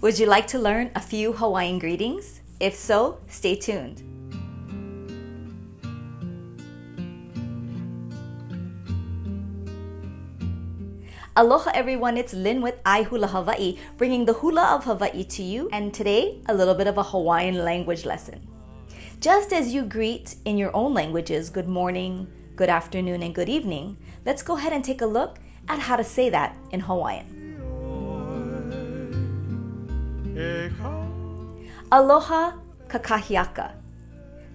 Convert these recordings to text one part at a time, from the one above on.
Would you like to learn a few Hawaiian greetings? If so, stay tuned. Aloha everyone, it's Lynn with iHula Hawaii, bringing the hula of Hawaii to you, and today, a little bit of a Hawaiian language lesson. Just as you greet in your own languages, good morning, good afternoon, and good evening, let's go ahead and take a look at how to say that in Hawaiian. Aloha KAKAHIAKA.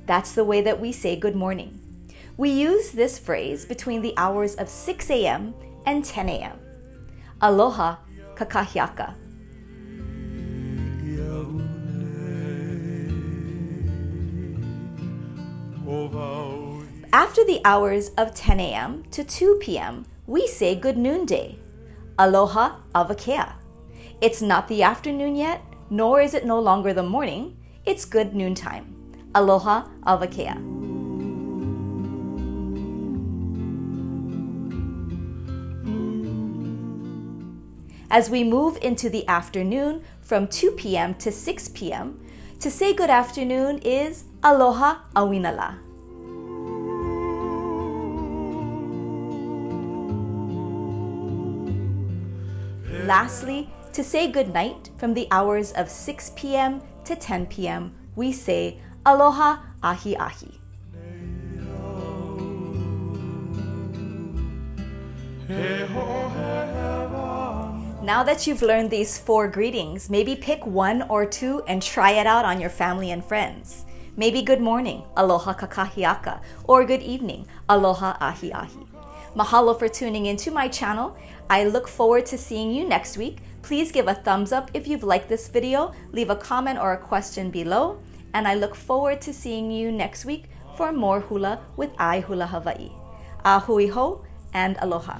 That's the way that we say good morning. We use this phrase between the hours of 6 a.m. and 10 a.m. Aloha KAKAHIAKA. After the hours of 10 a.m. to 2 p.m., we say good noonday. Aloha AWAKEA. It's not the afternoon yet, nor is it no longer the morning. It's good noontime. Aloha AWAKEA. As we move into the afternoon from 2 p.m. to 6 p.m., to say good afternoon is ALOHA AU INAPO. Lastly, to say good night from the hours of 6 p.m. to 10 p.m., we say ALOHA AHIAHI. Now that you've learned these 4 greetings, maybe pick 1 or 2 and try it out on your family and friends. Maybe good morning, Aloha KAKAHIAKA, or good evening, Aloha AHIAHI. Mahalo for tuning into my channel. I look forward to seeing you next week. Please give a thumbs up if you've liked this video, leave a comment or a question below, and I look forward to seeing you next week for more hula with iHula Hawaii. Hui Hou and Aloha.